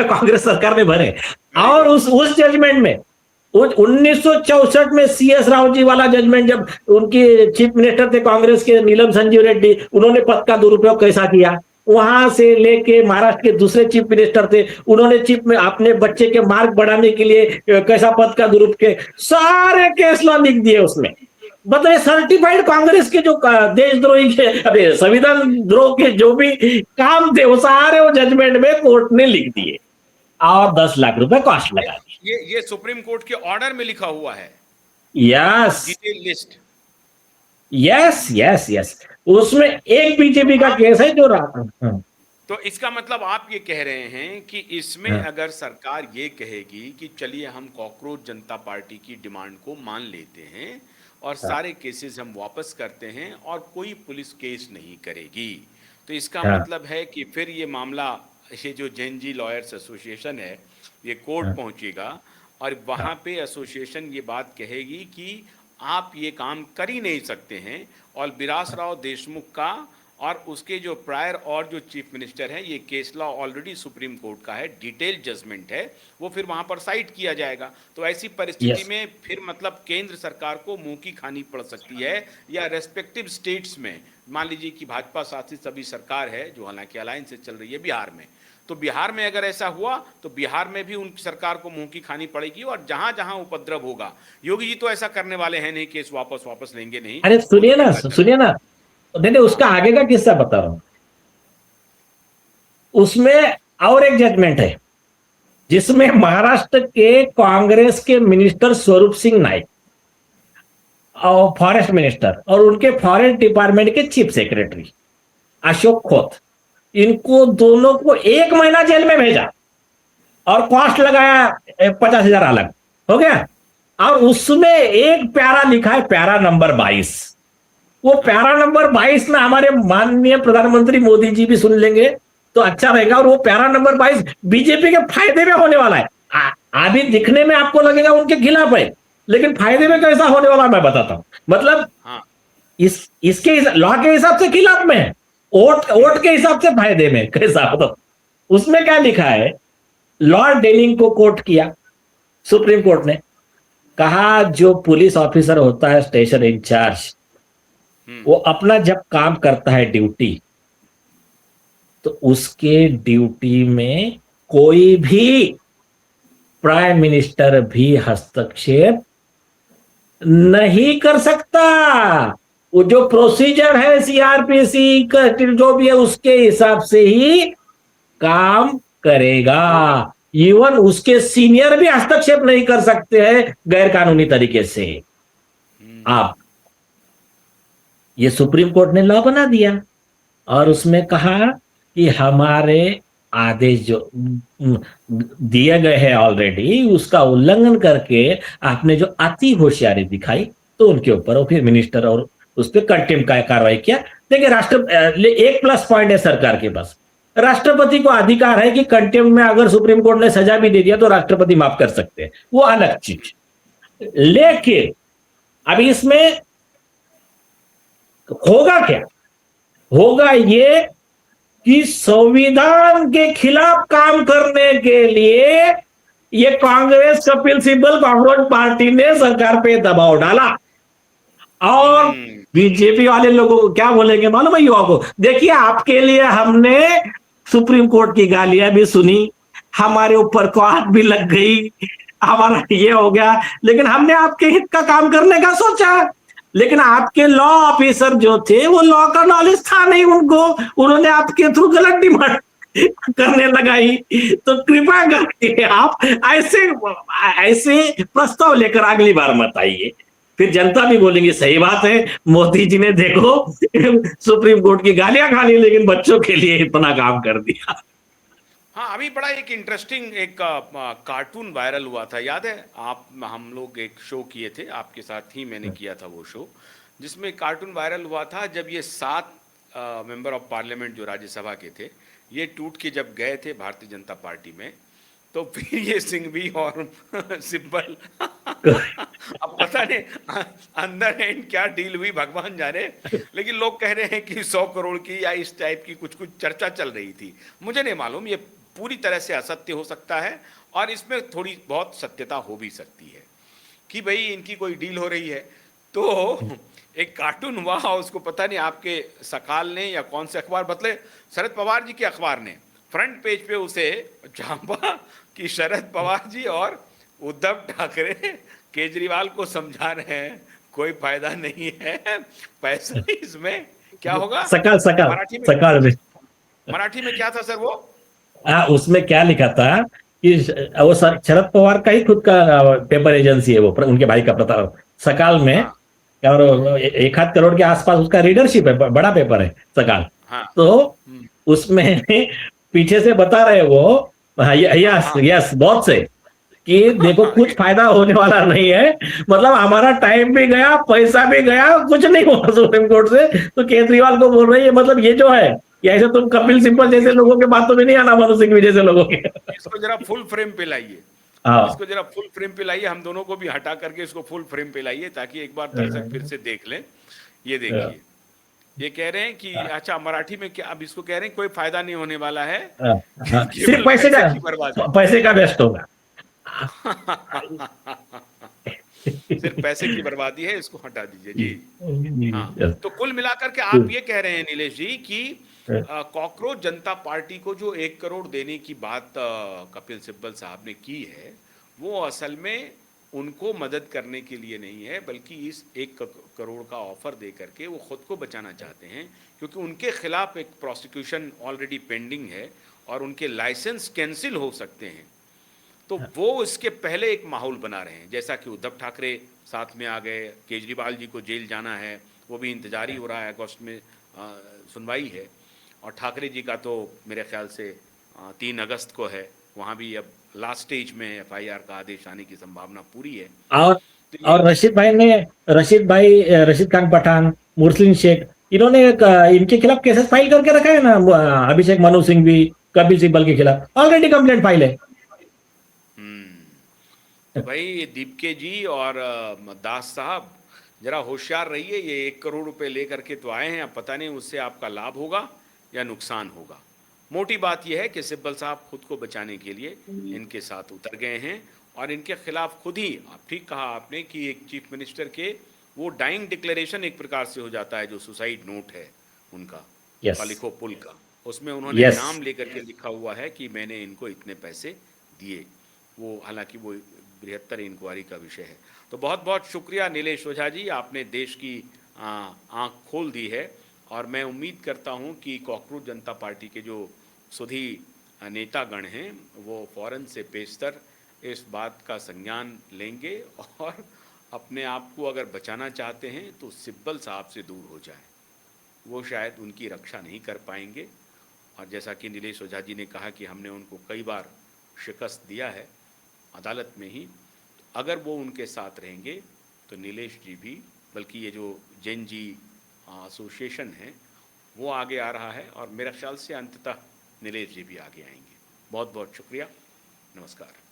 कांग्रेस सरकार ने भरे, और उस जजमेंट में 1964 में सीएस राव जी वाला जजमेंट, जब उनके चीफ मिनिस्टर थे कांग्रेस के नीलम संजीव रेड्डी, उन्होंने पद का दुरुपयोग कैसा किया, वहां से लेके महाराष्ट्र के दूसरे चीफ मिनिस्टर थे, उन्होंने चीफ में अपने बच्चे के मार्क बढ़ाने के लिए कैसा पद का दुरुपयोग, सारे केस लॉ लिख दिए उसमें। बताइए, सर्टिफाइड कांग्रेस के जो देशद्रोही के, अरे संविधान द्रोह के जो भी काम थे वो सारे वो जजमेंट में कोर्ट ने लिख दिए और 10 लाख रुपए कॉस्ट लगा दी। ये सुप्रीम कोर्ट के ऑर्डर में लिखा हुआ है। Yes, detail list. Yes yes yes, उसमें एक बीजेपी का केस है जो तो इसका मतलब आप ये कह रहे हैं कि इसमें अगर सरकार ये कहेगी कि चलिए हम कॉकरोच जनता पार्टी की डिमांड को मान लेते हैं और सारे केसेस हम वापस करते हैं और कोई पुलिस केस नहीं करेगी, तो इसका मतलब है कि फिर ये मामला, ये जो जैन जी लॉयर्स एसोसिएशन है, ये कोर्ट पहुंचेगा और वहां पे एसोसिएशन ये बात कहेगी कि आप ये काम कर ही नहीं सकते हैं, और विलासराव देशमुख का और उसके जो प्रायर और जो चीफ मिनिस्टर हैं, ये case law already supreme court का है, डिटेल जजमेंट है, वो फिर वहां पर साइट किया जाएगा। तो ऐसी परिस्थिति में फिर मतलब केंद्र सरकार को मुंह की खानी पड़ सकती है, या रेस्पेक्टिव स्टेट्स में, मान लीजिए कि भाजपा शासित सभी सरकार है जो हालांकि अलायंस से चल रही है बिहार में, तो बिहार में अगर ऐसा हुआ तो बिहार में भी उनकी सरकार को मुंह की खानी पड़ेगी, और जहां जहां उपद्रव होगा, योगी जी तो ऐसा करने वाले हैं नहीं, केस वापस लेंगे नहीं। अरे सुनिए ना, नहीं, उसका आगे का किस्सा बता रहा हूं। उसमें और एक जजमेंट है जिसमें महाराष्ट्र के कांग्रेस के मिनिस्टर स्वरूप सिंह नाइक और फॉरेस्ट मिनिस्टर और उनके फॉरेस्ट डिपार्टमेंट के चीफ सेक्रेटरी अशोक खोत, इनको दोनों को 1 महीना जेल में भेजा और कॉस्ट लगाया 50,000 अलग, हो गया। और उसमें एक प्यारा लिखा है, प्यारा नंबर 22, वो प्यारा नंबर 22 ना हमारे माननीय प्रधानमंत्री मोदी जी भी सुन लेंगे तो अच्छा रहेगा, और वो प्यारा नंबर 22 बीजेपी के फायदे में होने वाला है। अभी दिखने में आपको लगेगा उनके खिलाफ है, लेकिन फायदे में कैसा होने वाला मैं बताता हूं। मतलब इसके लॉ के हिसाब से खिलाफ में है, वोट के हिसाब से फायदे में कैसा तो उसमें क्या लिखा है, लॉर्ड डेनिंग को कोर्ट किया सुप्रीम कोर्ट ने, कहा जो पुलिस ऑफिसर होता है स्टेशन इंचार्ज, वो अपना जब काम करता है ड्यूटी, तो उसके ड्यूटी में कोई भी प्राइम मिनिस्टर भी हस्तक्षेप नहीं कर सकता। वो जो प्रोसीजर है सीआरपीसी का जो भी है उसके हिसाब से ही काम करेगा। इवन उसके सीनियर भी हस्तक्षेप नहीं कर सकते हैं गैर कानूनी तरीके से। आप ये सुप्रीम कोर्ट ने लॉ बना दिया और उसमें कहा कि हमारे आदेश जो दिए गए हैं ऑलरेडी, उसका उल्लंघन करके आपने जो अति होशियारी दिखाई, तो उनके ऊपर फिर मिनिस्टर और उस पर कंटेम्प्ट का कार्रवाई किया। देखिए एक प्लस पॉइंट है सरकार के पास, राष्ट्रपति को अधिकार है कि कंटेम्प्ट में अगर सुप्रीम कोर्ट ने सजा भी दे दिया तो राष्ट्रपति माफ कर सकते हैं, वो अलग चीज। लेकिन अभी इसमें होगा क्या, होगा ये कि संविधान के खिलाफ काम करने के लिए ये कांग्रेस कपिल सिब्बल कांग्रेस पार्टी ने सरकार पे दबाव डाला। और बीजेपी वाले लोगों को क्या बोलेंगे मालूम है युवा को, देखिए आपके लिए हमने सुप्रीम कोर्ट की गालियां भी सुनी, हमारे ऊपर कोर्ट भी लग गई, हमारा ये हो गया, लेकिन हमने आपके हित का काम करने का सोचा। लेकिन आपके लॉ ऑफिसर जो थे वो लॉ का नॉलेज था नहीं उनको, उन्होंने आपके थ्रू गलत डिमांड करने लगाई। तो कृपया करके आप ऐसे प्रस्ताव लेकर अगली बार मत आइए, फिर जनता भी बोलेंगे सही बात है, मोदी जी ने देखो सुप्रीम कोर्ट की गालियां खा ली लेकिन बच्चों के लिए इतना काम कर दिया। हाँ, अभी बड़ा एक इंटरेस्टिंग एक कार्टून वायरल हुआ था, याद है आप, हम लोग एक शो किए थे आपके साथ ही, मैंने किया था वो शो, जिसमें कार्टून वायरल हुआ था जब ये 7 मेंबर ऑफ पार्लियामेंट जो राज्यसभा के थे, ये टूट के जब गए थे भारतीय जनता पार्टी में, तो फिर ये सिंघवी और सिब्बल अब पता नहीं अंदर एंड क्या डील हुई भगवान जाने, लेकिन लोग कह रहे हैं कि 100 करोड़ की या इस टाइप की कुछ कुछ चर्चा चल रही थी। मुझे नहीं मालूम, ये पूरी तरह से असत्य हो सकता है और इसमें थोड़ी बहुत सत्यता हो भी सकती है कि भाई इनकी कोई डील हो रही है। तो एक कार्टून हुआ, उसको पता नहीं आपके सकाल ने या कौन से अखबार, बदले शरद पवार जी के अखबार ने फ्रंट पेज पे उसे झांपा कि शरद पवार जी और उद्धव ठाकरे केजरीवाल को समझा रहे हैं कोई फायदा नहीं है, पैसा इसमें क्या होगा। सकाल सकाल मराठी में, सकाल में मराठी में क्या था सर वो? उसमें क्या लिखा था कि वो शरद पवार का ही खुद का पेपर एजेंसी है, वो उनके भाई का प्रताप सकाल में। हाँ, और 1 करोड़ के आसपास उसका रीडरशिप है, बड़ा पेपर है सकाल। हाँ, तो उसमें पीछे से बता रहे वो, यस यस बहुत से, कि देखो कुछ फायदा होने वाला नहीं है, मतलब हमारा टाइम भी गया, पैसा भी गया, कुछ नहीं हुआ सुप्रीम कोर्ट से। तो केजरीवाल को बोल रही है, मतलब ये जो है कि ऐसे तुम कपिल सिब्बल जैसे लोगों के बातों में नहीं आना, मनु सिंघवी जैसे लोगों के। इसको जरा फुल फ्रेम पे लाइए, इसको जरा फुल फ्रेम पे लाइए, हम दोनों को भी हटा करके इसको फुल फ्रेम पे लाइए ताकि एक बार दर्शक फिर से देख लें। ये देखिए, ये कह रहे हैं कि अच्छा मराठी में क्या, अब इसको कह रहे हैं कोई फायदा नहीं होने वाला है, सिर्फ पैसे का वेस्ट होगा। सिर्फ पैसे की बर्बादी है, इसको हटा दीजिए जी। हाँ, तो कुल मिलाकर के आप ये कह रहे हैं नीलेश जी कि कॉकरोच जनता पार्टी को जो 1 करोड़ देने की बात कपिल सिब्बल साहब ने की है, वो असल में उनको मदद करने के लिए नहीं है, बल्कि इस 1 करोड़ का ऑफर दे करके वो खुद को बचाना चाहते हैं, क्योंकि उनके खिलाफ एक प्रोसिक्यूशन ऑलरेडी पेंडिंग है और उनके लाइसेंस कैंसिल हो सकते हैं। तो वो इसके पहले एक माहौल बना रहे हैं, जैसा कि उद्धव ठाकरे साथ में आ गए, केजरीवाल जी को जेल जाना है, वो भी इंतजारी हो रहा है, अगस्त में सुनवाई है, और ठाकरे जी का तो मेरे ख्याल से 3 अगस्त को है, वहाँ भी अब लास्ट स्टेज में FIR का आदेश आने की संभावना पूरी है। और रशीद खान पठान, मुरसलीन शेख, इन्होंने इनके खिलाफ केसेस फाइल करके रखा है ना, अभिषेक मनु सिंघवी, कपिल सिब्बल के खिलाफ ऑलरेडी कंप्लेंट फाइल है। तो भाई दीपके जी और दास साहब, जरा होशियार रहिए, ये 1 करोड़ रुपए लेकर के तो आए हैं, अब पता नहीं उससे आपका लाभ होगा या नुकसान होगा। मोटी बात यह है कि सिब्बल साहब खुद को बचाने के लिए इनके साथ उतर गए हैं और इनके खिलाफ खुद ही, आप ठीक कहा आपने कि एक चीफ मिनिस्टर के वो डाइंग डिक्लेरेशन एक प्रकार से हो जाता है, जो सुसाइड नोट है उनका, यस, पालिखो पुल का, उसमें उन्होंने यस। नाम लेकर के लिखा हुआ है कि मैंने इनको इतने पैसे दिए। वो हालांकि वो बृहत्तर इंक्वायरी का विषय है। तो बहुत बहुत शुक्रिया नीलेश ओझा जी, आपने देश की आंख खोल दी है और मैं उम्मीद करता हूं कि कॉकरोच जनता पार्टी के जो सुधी नेतागण हैं वो फ़ौरन से पेशतर इस बात का संज्ञान लेंगे और अपने आप को अगर बचाना चाहते हैं तो सिब्बल साहब से दूर हो जाएं। वो शायद उनकी रक्षा नहीं कर पाएंगे और जैसा कि नीलेश ओझा जी ने कहा कि हमने उनको कई बार शिकस्त दिया है अदालत में ही, अगर वो उनके साथ रहेंगे तो नीलेश जी भी, बल्कि ये जो जैन जी एसोसिएशन है वो आगे आ रहा है और मेरा ख्याल से अंततः नीलेश जी भी आगे आएंगे। बहुत बहुत शुक्रिया, नमस्कार।